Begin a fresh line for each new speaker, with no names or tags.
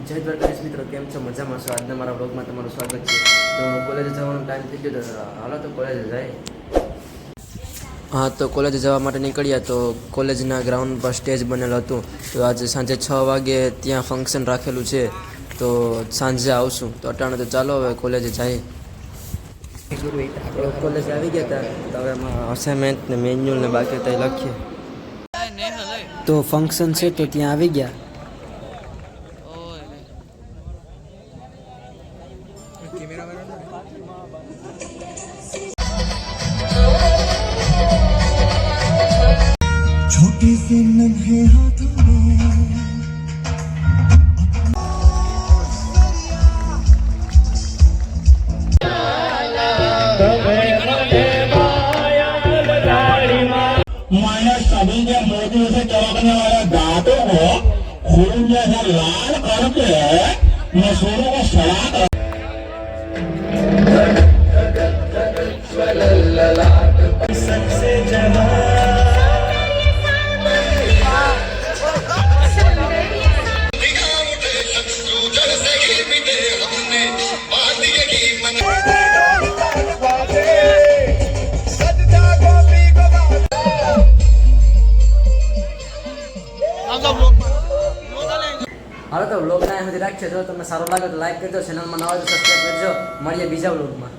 જય દ્વારકાધીશ મિત્રો, કેમ છો? મજામાં છો? આજના મારા બ્લોગમાં તમારું સ્વાગત છે. તો કોલેજે જવાનો ટાઈમ થઈ ગયો, તો હાલો તો કોલેજે જાય. હા, તો કોલેજે જવા માટે નીકળ્યા. તો કોલેજના ગ્રાઉન્ડ પર સ્ટેજ બનેલું હતું. તો આજે સાંજે 6 વાગે ત્યાં ફંક્શન રાખેલું છે. તો સાંજે આવશું. તો અટાણે તો ચાલો હવે કોલેજે જઈએ. કોલેજ આવી ગયા હતા. તો હવે એમાં અસાઇનમેન્ટ ને મેન્યુઅલ ને બાકી કંઈ લખીએ. તો ફંક્શન છે તો ત્યાં આવી ગયા.
छोटे से नन्हे हाथों में मैंने सभी के मोदी से चमकने वाले दांतों को खून जैसा लाल करके मसूरों को सड़ा सबसे
હાલો તો વ્લોગના સુધી રાખીએ. જો તમને સારો લાગે તો લાઈક કરજો, ચેનલમાં નવા હોય તો સબસ્ક્રાઈબ કરજો. મળીએ બીજા વ્લોગમાં.